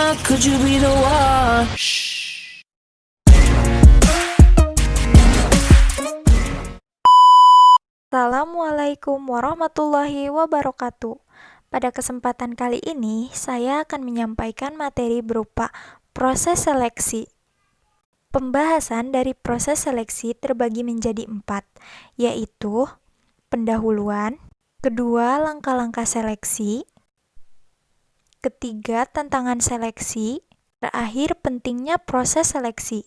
Could you be the one? Assalamualaikum warahmatullahi wabarakatuh. Pada kesempatan kali ini, saya akan menyampaikan materi berupa proses seleksi. Pembahasan dari proses seleksi terbagi menjadi 4, yaitu pendahuluan, kedua langkah-langkah seleksi, ketiga tantangan seleksi, terakhir pentingnya proses seleksi.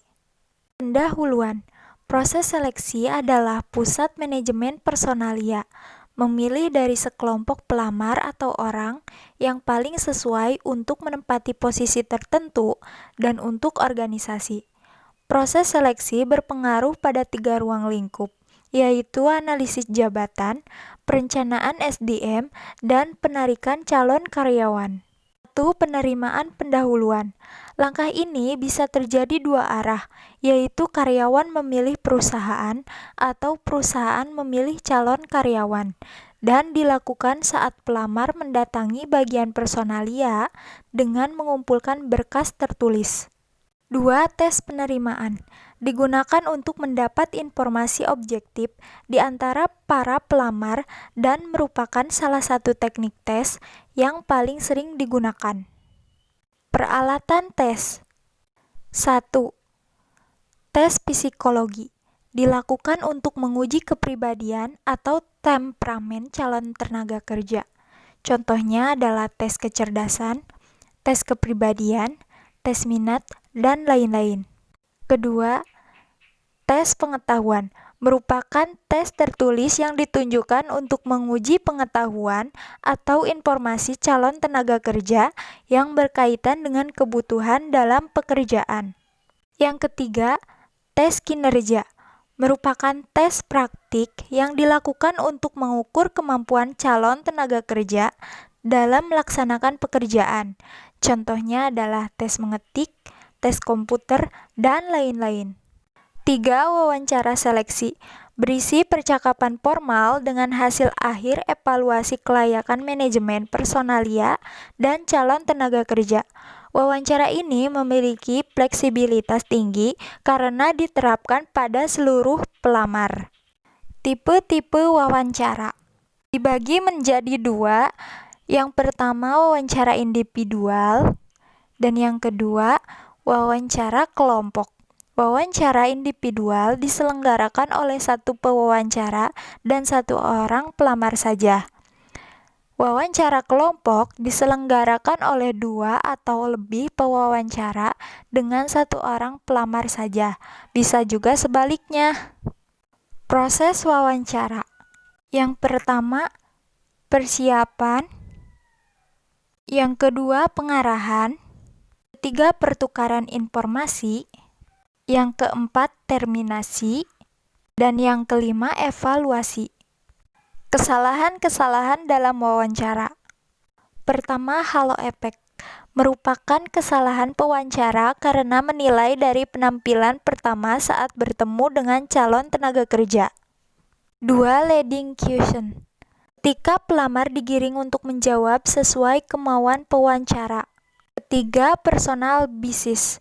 Pendahuluan. Proses seleksi adalah pusat manajemen personalia, memilih dari sekelompok pelamar atau orang yang paling sesuai untuk menempati posisi tertentu dan untuk organisasi. Proses seleksi berpengaruh pada 3 ruang lingkup, yaitu analisis jabatan, perencanaan SDM, dan penarikan calon karyawan. 1. Penerimaan pendahuluan. Langkah ini bisa terjadi 2 arah, yaitu karyawan memilih perusahaan atau perusahaan memilih calon karyawan, dan dilakukan saat pelamar mendatangi bagian personalia dengan mengumpulkan berkas tertulis. 2. Tes penerimaan. Digunakan untuk mendapat informasi objektif di antara para pelamar dan merupakan salah satu teknik tes yang paling sering digunakan. Peralatan tes. 1. Tes psikologi. Dilakukan untuk menguji kepribadian atau temperamen calon tenaga kerja. Contohnya adalah tes kecerdasan, tes kepribadian, tes minat, dan lain-lain. Kedua, tes pengetahuan merupakan tes tertulis yang ditunjukkan untuk menguji pengetahuan atau informasi calon tenaga kerja yang berkaitan dengan kebutuhan dalam pekerjaan. Yang ketiga, tes kinerja merupakan tes praktik yang dilakukan untuk mengukur kemampuan calon tenaga kerja dalam melaksanakan pekerjaan. Contohnya adalah tes mengetik, tes komputer, dan lain-lain. 3. Wawancara seleksi berisi percakapan formal dengan hasil akhir evaluasi kelayakan manajemen personalia dan calon tenaga kerja. Wawancara ini memiliki fleksibilitas tinggi karena diterapkan pada seluruh pelamar. Tipe-tipe wawancara dibagi menjadi 2. Yang pertama wawancara individual dan yang kedua wawancara kelompok. Wawancara individual diselenggarakan oleh satu pewawancara dan 1 orang pelamar saja. Wawancara kelompok diselenggarakan oleh 2 atau lebih pewawancara dengan 1 orang pelamar saja. Bisa juga sebaliknya. Proses wawancara. Yang pertama, persiapan. Yang kedua, pengarahan. Ketiga, pertukaran informasi. Yang keempat, terminasi. Dan yang kelima, evaluasi. Kesalahan-kesalahan dalam wawancara. Pertama, halo efek. Merupakan kesalahan pewawancara karena menilai dari penampilan pertama saat bertemu dengan calon tenaga kerja. 2. Leading question. Ketika pelamar digiring untuk menjawab sesuai kemauan pewawancara. Ketiga, personal bias.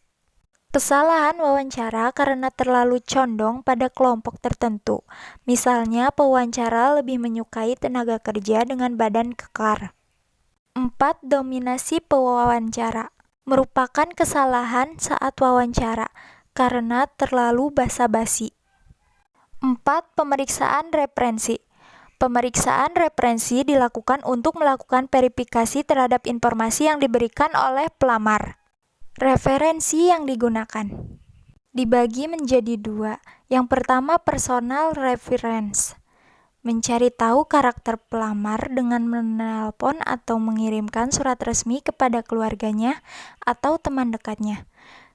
Kesalahan wawancara karena terlalu condong pada kelompok tertentu. Misalnya, pewawancara lebih menyukai tenaga kerja dengan badan kekar. 4. Dominasi pewawancara. Merupakan kesalahan saat wawancara karena terlalu basa-basi. 4. Pemeriksaan referensi. Pemeriksaan referensi dilakukan untuk melakukan verifikasi terhadap informasi yang diberikan oleh pelamar. Referensi yang digunakan dibagi menjadi 2. Yang pertama, personal reference. Mencari tahu karakter pelamar dengan menelpon atau mengirimkan surat resmi kepada keluarganya atau teman dekatnya.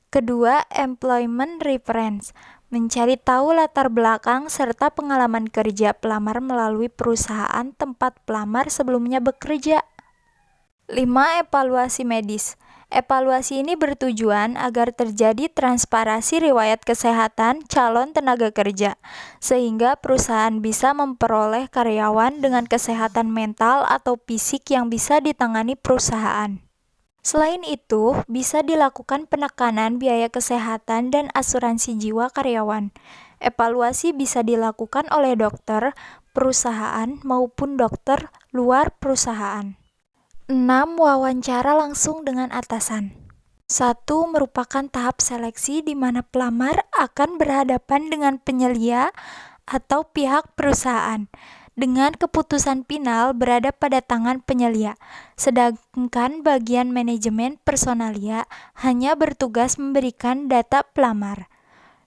Kedua, employment reference. Mencari tahu latar belakang serta pengalaman kerja pelamar melalui perusahaan tempat pelamar sebelumnya bekerja. 5. Evaluasi medis. Evaluasi ini bertujuan agar terjadi transparansi riwayat kesehatan calon tenaga kerja, sehingga perusahaan bisa memperoleh karyawan dengan kesehatan mental atau fisik yang bisa ditangani perusahaan. Selain itu, bisa dilakukan penekanan biaya kesehatan dan asuransi jiwa karyawan. Evaluasi bisa dilakukan oleh dokter, perusahaan, maupun dokter luar perusahaan. 6. Wawancara langsung dengan atasan. 1. Merupakan tahap seleksi di mana pelamar akan berhadapan dengan penyelia atau pihak perusahaan, dengan keputusan final berada pada tangan penyelia, sedangkan bagian manajemen personalia hanya bertugas memberikan data pelamar.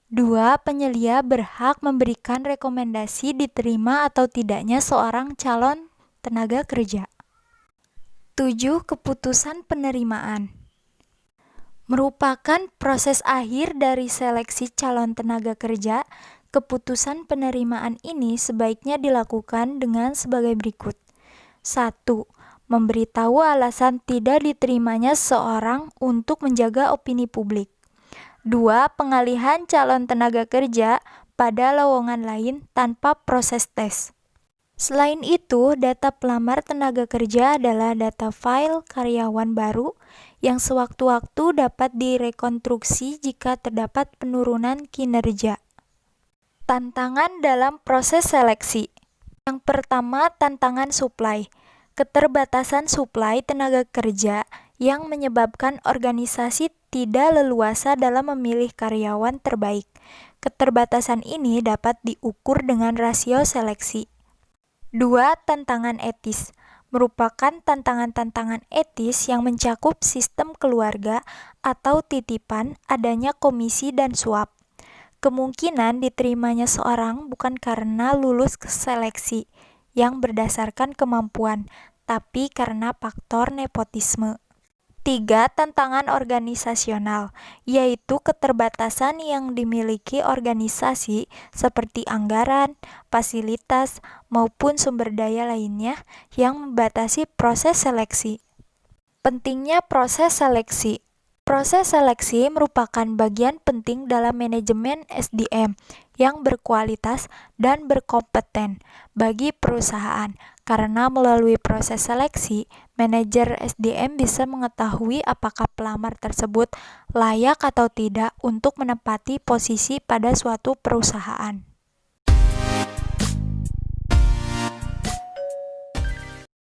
2. Penyelia berhak memberikan rekomendasi diterima atau tidaknya seorang calon tenaga kerja. 7. Keputusan penerimaan merupakan proses akhir dari seleksi calon tenaga kerja. Keputusan penerimaan ini sebaiknya dilakukan dengan sebagai berikut. 1. Memberitahu alasan tidak diterimanya seseorang untuk menjaga opini publik. 2. Pengalihan calon tenaga kerja pada lowongan lain tanpa proses tes. Selain itu, data pelamar tenaga kerja adalah data file karyawan baru yang sewaktu-waktu dapat direkonstruksi jika terdapat penurunan kinerja. Tantangan dalam proses seleksi. Yang pertama, tantangan supply. Keterbatasan suplai tenaga kerja yang menyebabkan organisasi tidak leluasa dalam memilih karyawan terbaik. Keterbatasan ini dapat diukur dengan rasio seleksi. 2. Tantangan etis merupakan tantangan-tantangan etis yang mencakup sistem keluarga atau titipan, adanya komisi dan suap. Kemungkinan diterimanya seorang bukan karena lulus seleksi yang berdasarkan kemampuan, tapi karena faktor nepotisme. 3. Tantangan organisasional, yaitu keterbatasan yang dimiliki organisasi seperti anggaran, fasilitas, maupun sumber daya lainnya yang membatasi proses seleksi. Pentingnya proses seleksi. Proses seleksi merupakan bagian penting dalam manajemen SDM yang berkualitas dan berkompeten bagi perusahaan, karena melalui proses seleksi, manajer SDM bisa mengetahui apakah pelamar tersebut layak atau tidak untuk menempati posisi pada suatu perusahaan.